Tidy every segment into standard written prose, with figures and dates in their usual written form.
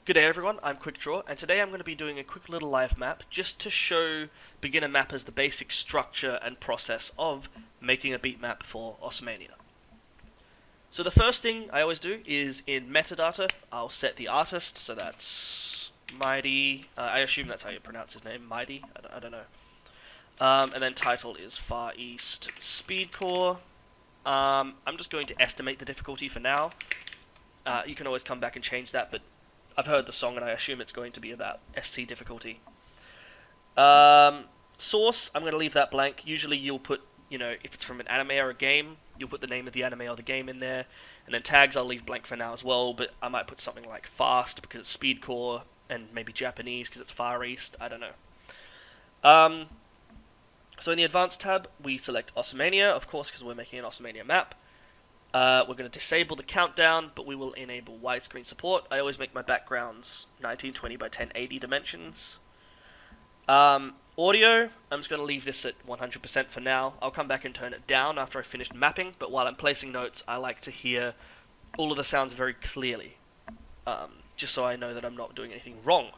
Good day everyone, I'm QuickDraw, and today I'm going to be doing a quick little live map just to show beginner mappers the basic structure and process of making a beat map for Osmania. So the first thing I always do is in metadata, I'll set the artist, so that's Mighty, I assume that's how you pronounce his name, Mighty, I don't know. And then title is Far East Speedcore. I'm just going to estimate the difficulty for now. You can always come back and change that, but I've heard the song and I assume it's going to be about SC difficulty. Source, I'm going to leave that blank. Usually you'll put, if it's from an anime or a game, you'll put the name of the anime or the game in there. And then tags I'll leave blank for now as well, but I might put something like Fast because it's Speedcore, and maybe Japanese because it's Far East, I don't know. So in the Advanced tab, we select Osmania, of course, because we're making an Osmania map. We're going to disable the countdown, but we will enable widescreen support. I always make my backgrounds 1920 by 1080 dimensions. Audio, I'm just going to leave this at 100% for now. I'll come back and turn it down after I've finished mapping, but while I'm placing notes, I like to hear all of the sounds very clearly, just so I know that I'm not doing anything wrong.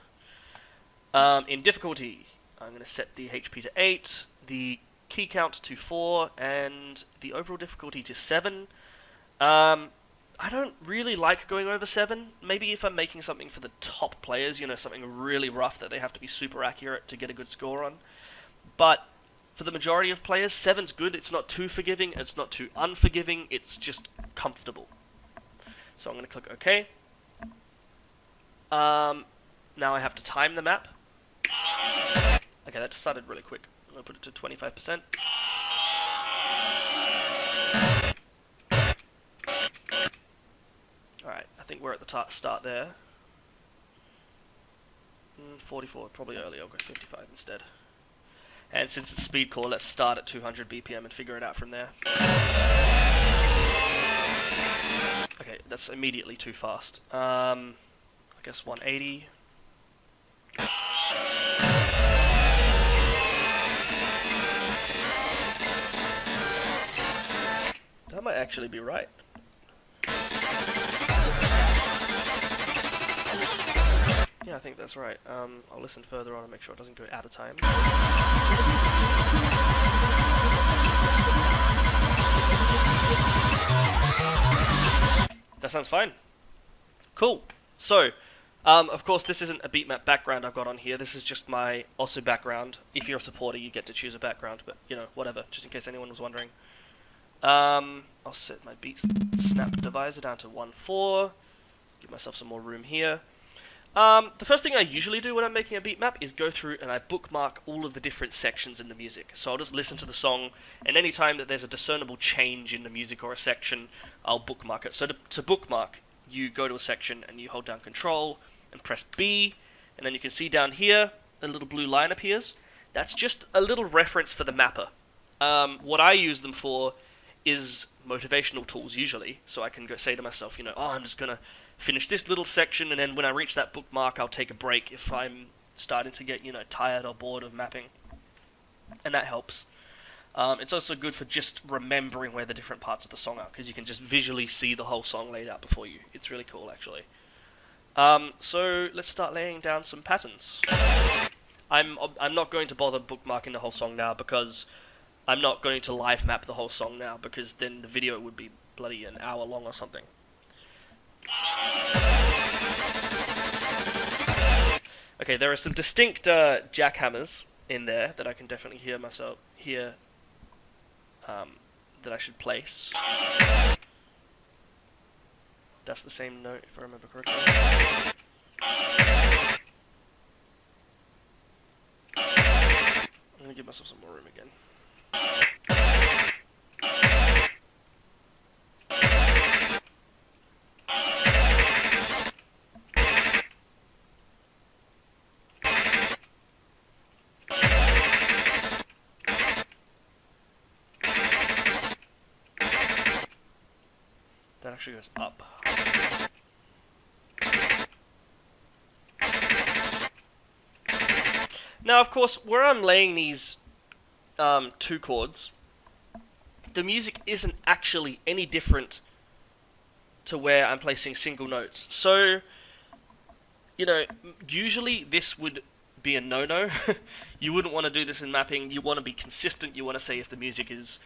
In difficulty, I'm going to set the HP to 8, the key count to 4, and the overall difficulty to 7. I don't really like going over 7. Maybe if I'm making something for the top players, something really rough that they have to be super accurate to get a good score on. But for the majority of players, 7's good. It's not too forgiving, it's not too unforgiving, it's just comfortable. So I'm going to click OK. Now I have to time the map. Okay, that started really quick. I'm going to put it to 25%. Alright, I think we're at the start there. 44, probably early, I'll go 55 instead. And since it's Speedcore, let's start at 200 BPM and figure it out from there. Okay, that's immediately too fast. I guess 180. That might actually be right. Yeah, I think that's right. I'll listen further on and make sure it doesn't go out of time. That sounds fine. Cool. So, of course, this isn't a beatmap background I've got on here. This is just my OSU background. If you're a supporter, you get to choose a background, but, whatever, just in case anyone was wondering. I'll set my beat snap divisor down to 1.4. Give myself some more room here. The first thing I usually do when I'm making a beat map is go through and I bookmark all of the different sections in the music. So I'll just listen to the song, and any time that there's a discernible change in the music or a section, I'll bookmark it. So to bookmark, you go to a section and you hold down Control and press B, and then you can see down here a little blue line appears. That's just a little reference for the mapper. What I use them for is motivational tools usually, so I can go say to myself, I'm just gonna finish this little section, and then when I reach that bookmark, I'll take a break if I'm starting to get, tired or bored of mapping. And that helps. It's also good for just remembering where the different parts of the song are, because you can just visually see the whole song laid out before you. It's really cool, actually. So let's start laying down some patterns. I'm not going to bother bookmarking the whole song now, because I'm not going to live map the whole song now, because then the video would be bloody an hour long or something. Okay, there are some distinct jackhammers in there that I can definitely hear that I should place. That's the same note if I remember correctly. I'm gonna give myself some more room again. That actually goes up. Now, of course, where I'm laying these two chords, the music isn't actually any different to where I'm placing single notes. So you know, usually this would be a no-no. You wouldn't want to do this in mapping. You want to be consistent. You want to say if the music is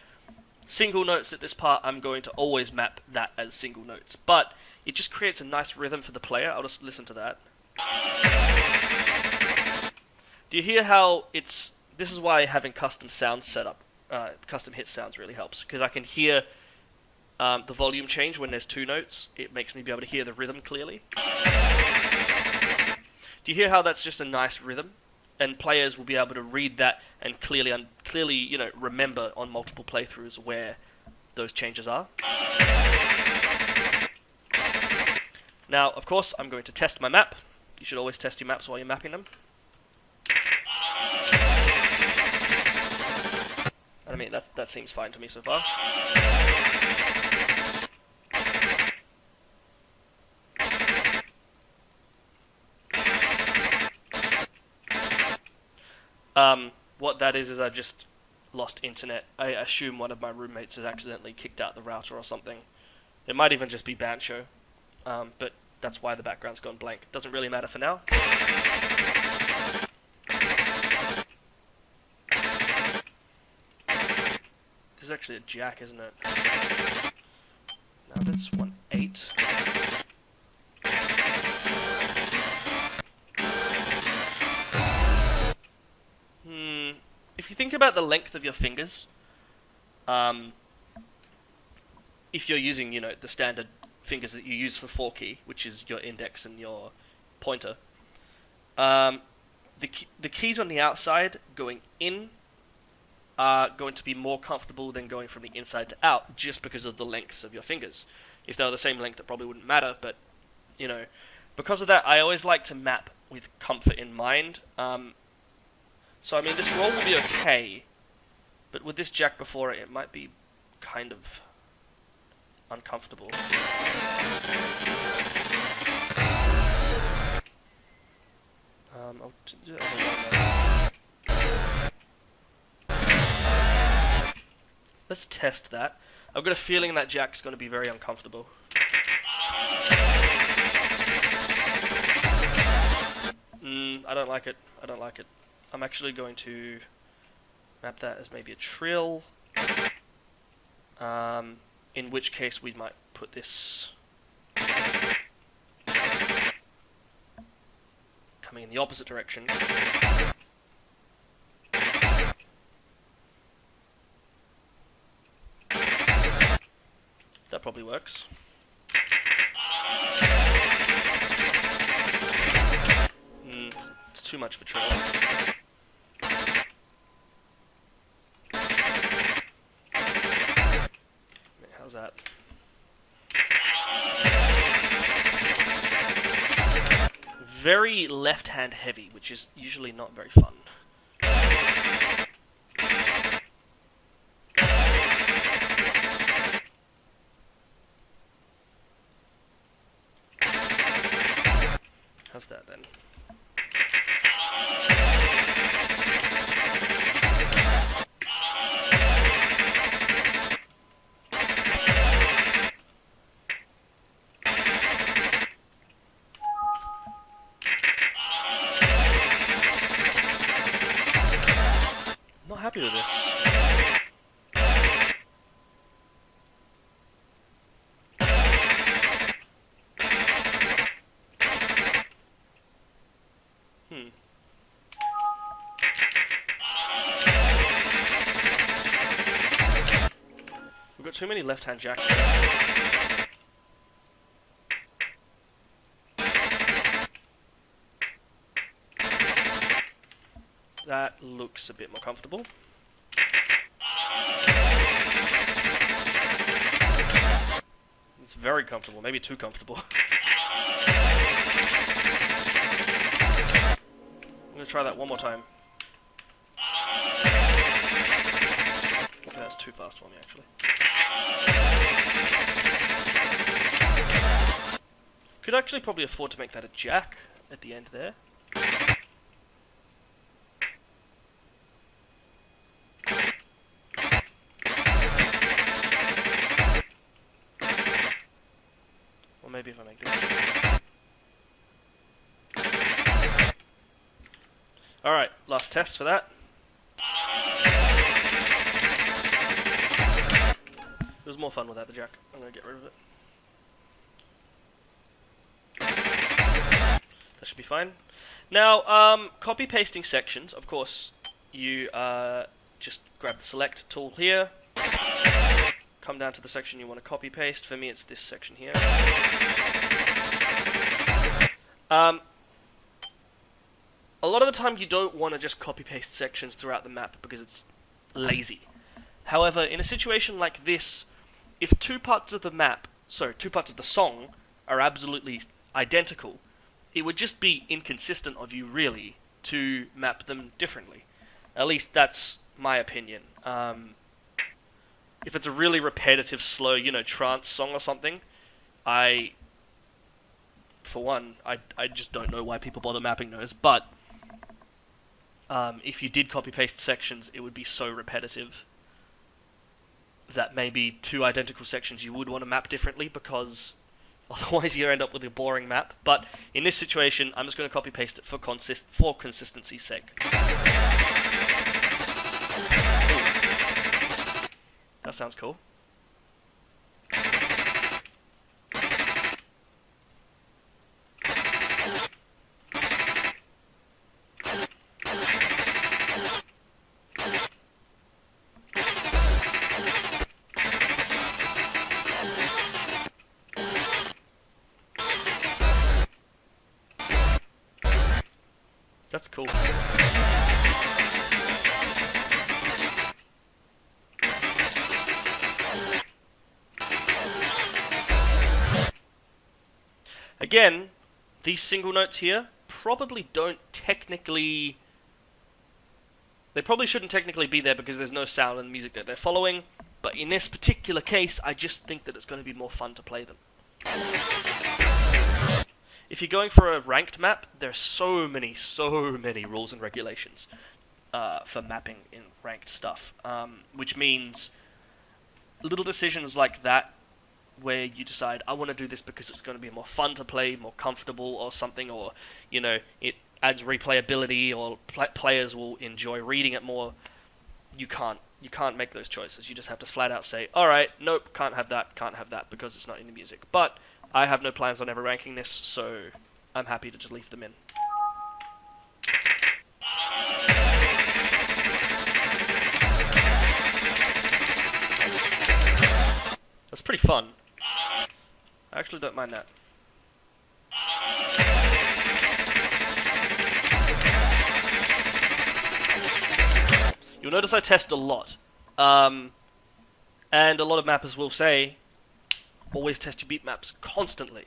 single notes at this part, I'm going to always map that as single notes. But it just creates a nice rhythm for the player. I'll just listen to that. Do you hear how it's... This is why having custom sounds set up, custom hit sounds really helps. Because I can hear the volume change when there's two notes. It makes me be able to hear the rhythm clearly. Do you hear how that's just a nice rhythm? And players will be able to read that and clearly, you know, remember on multiple playthroughs where those changes are. Now, of course, I'm going to test my map. You should always test your maps while you're mapping them. I mean, that seems fine to me so far. What that is I've just lost internet. I assume one of my roommates has accidentally kicked out the router or something. It might even just be Bancho, but that's why the background's gone blank. Doesn't really matter for now. This is actually a jack, isn't it? Now that's 1/8. If you think about the length of your fingers, if you're using, you know, the standard fingers that you use for 4-key, which is your index and your pointer, the keys on the outside going in are going to be more comfortable than going from the inside to out, just because of the lengths of your fingers. If they were the same length, it probably wouldn't matter, but, you know, because of that, I always like to map with comfort in mind. So, I mean, this roll will be okay, but with this jack before it, it might be kind of uncomfortable. I'll do it on the one now. Let's test that. I've got a feeling that jack's going to be very uncomfortable. I don't like it. I don't like it. I'm actually going to map that as maybe a trill, in which case we might put this coming in the opposite direction. That probably works. It's too much for trill. How's that? Very left-hand heavy, which is usually not very fun. How's that then? Happy with this. We've got too many left-hand jacks. That looks a bit more comfortable. It's very comfortable, maybe too comfortable. I'm gonna try that one more time. Okay, that's too fast for me, actually. Could actually probably afford to make that a jack at the end there. Maybe if I make this. Alright, last test for that. It was more fun without the jack. I'm going to get rid of it. That should be fine. Now, copy pasting sections, of course, you just grab the select tool here, come down to the section you want to copy paste. For me, it's this section here. A lot of the time you don't want to just copy paste sections throughout the map because it's lazy. However, in a situation like this, if two parts of the song are absolutely identical, it would just be inconsistent of you, really, to map them differently. At least that's my opinion. If it's a really repetitive, slow, trance song or something, for one, I just don't know why people bother mapping those, but if you did copy-paste sections, it would be so repetitive that maybe two identical sections you would want to map differently, because otherwise you end up with a boring map. But in this situation, I'm just going to copy-paste it for consistency's sake. That sounds cool. That's cool. Again, these single notes here probably don't technically... They probably shouldn't technically be there because there's no sound in the music that they're following, but in this particular case, I just think that it's going to be more fun to play them. If you're going for a ranked map, there's so many rules and regulations for mapping in ranked stuff, which means little decisions like that, where you decide, I want to do this because it's going to be more fun to play, more comfortable or something, or, it adds replayability, or players will enjoy reading it more. You can't make those choices. You just have to flat out say, alright, nope, can't have that, because it's not in the music. But I have no plans on ever ranking this, so I'm happy to just leave them in. That's pretty fun. I actually don't mind that. You'll notice I test a lot. And a lot of mappers will say, always test your beat maps constantly.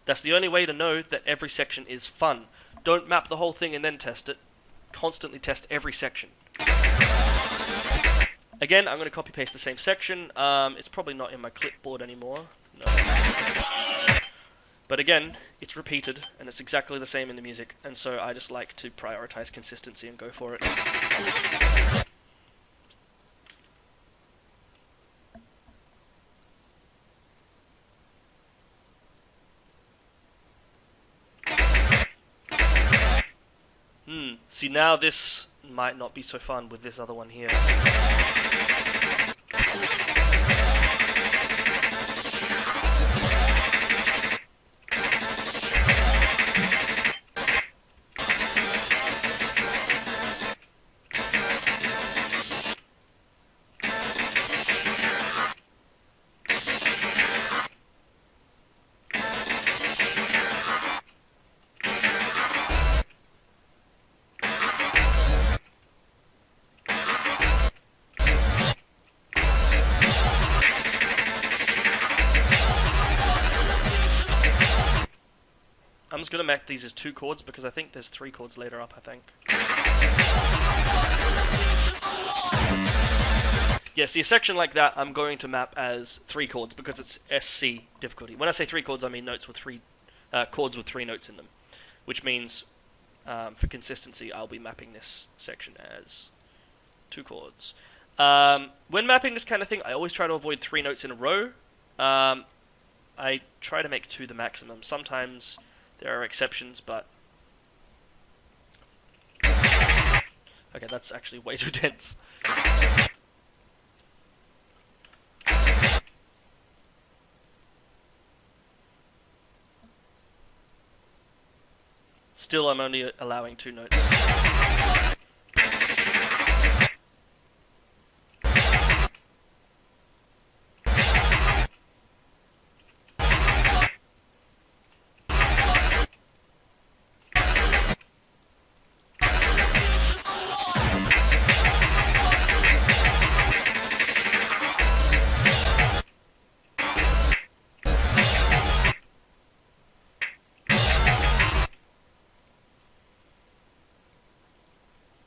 That's the only way to know that every section is fun. Don't map the whole thing and then test it. Constantly test every section. Again, I'm going to copy paste the same section. It's probably not in my clipboard anymore. No. But again, it's repeated, and it's exactly the same in the music, and so I just like to prioritize consistency and go for it. See, now this might not be so fun with this other one here. I'm just going to map these as 2 chords because I think there's 3 chords later up, I think. Yeah, see, a section like that I'm going to map as 3 chords because it's SC difficulty. When I say 3 chords, I mean notes with 3 chords with 3 notes in them, which means for consistency I'll be mapping this section as 2 chords. When mapping this kind of thing, I always try to avoid 3 notes in a row. I try to make 2 the maximum. Sometimes there are exceptions, but Okay, that's actually way too dense. Still, I'm only allowing 2 notes.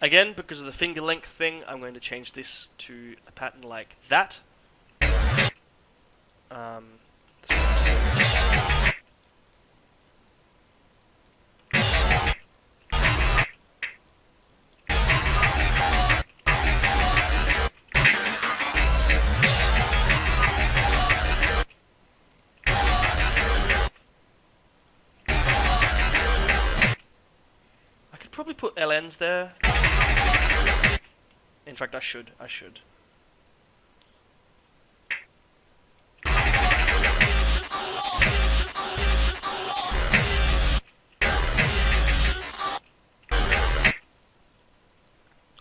Again, because of the finger length thing, I'm going to change this to a pattern like that. I could probably put LNs there. In fact, I should.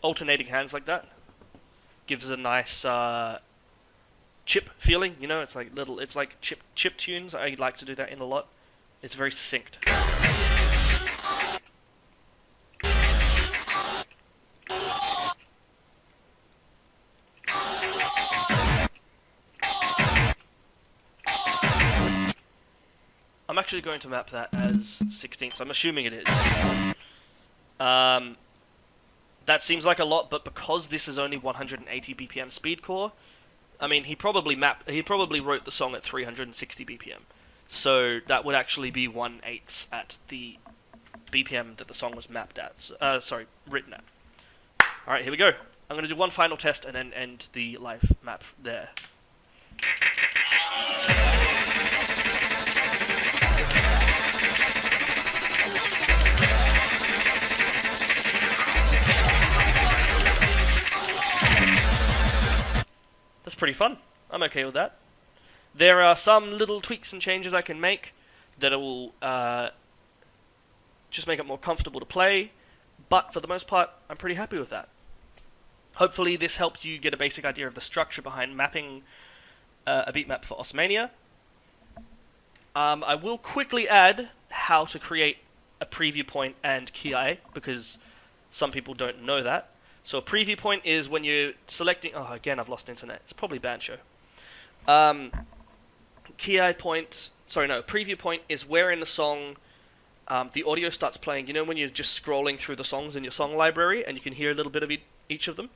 Alternating hands like that gives a nice chip feeling. You know, it's like chip tunes. I like to do that in a lot. It's very succinct. I'm actually going to map that as 16ths. I'm assuming it is. That seems like a lot, but because this is only 180 BPM Speedcore, I mean, he probably wrote the song at 360 BPM. So that would actually be 1/8 at the BPM that the song was mapped at. Written at. Alright, here we go. I'm going to do one final test and then end the live map there. That's pretty fun. I'm okay with that. There are some little tweaks and changes I can make that will just make it more comfortable to play, but for the most part, I'm pretty happy with that. Hopefully this helped you get a basic idea of the structure behind mapping a beat map for Osmania. I will quickly add how to create a preview point and key, because some people don't know that. So a preview point is when you're selecting... Oh, again, I've lost internet. It's probably Bancho. Preview point is where in the song the audio starts playing. You know when you're just scrolling through the songs in your song library and you can hear a little bit of each of them?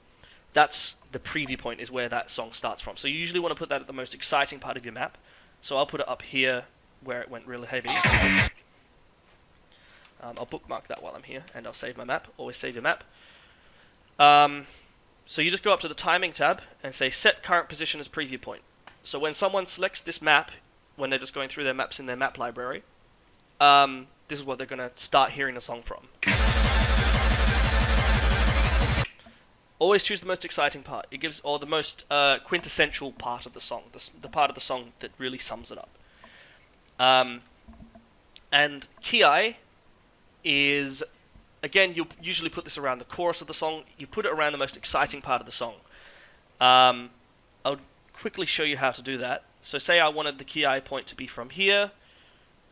That's the preview point, is where that song starts from. So you usually want to put that at the most exciting part of your map. So I'll put it up here where it went really heavy. I'll bookmark that while I'm here, and I'll save my map. Always save your map. So you just go up to the timing tab and say set current position as preview point. So when someone selects this map, when they're just going through their maps in their map library, this is what they're going to start hearing the song from. Always choose the most exciting part. It gives, or the most quintessential part of the song, the part of the song that really sums it up. And key is... Again, you'll usually put this around the chorus of the song. You put it around the most exciting part of the song. I'll quickly show you how to do that. So say I wanted the key point to be from here.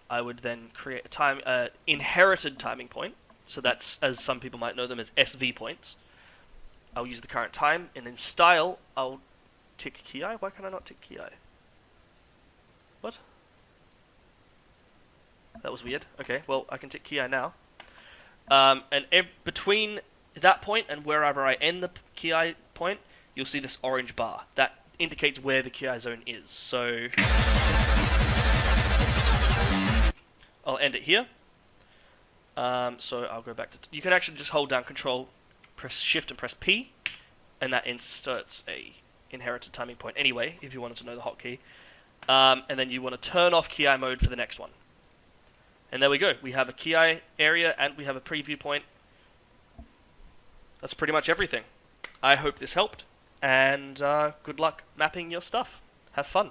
I would then create a inherited timing point. So that's, as some people might know them as SV points. I'll use the current time, and in style, I'll tick key. Why can I not tick key? What? That was weird. Okay, well, I can tick key now. And between that point and wherever I end the key point, you'll see this orange bar. That indicates where the key zone is. So I'll end it here. So I'll go back to... You can actually just hold down Control, press Shift and press P, and that inserts a inherited timing point anyway, if you wanted to know the hotkey. And then you want to turn off key mode for the next one. And there we go. We have a key area and we have a preview point. that's pretty much everything. I hope this helped, and good luck mapping your stuff. Have fun.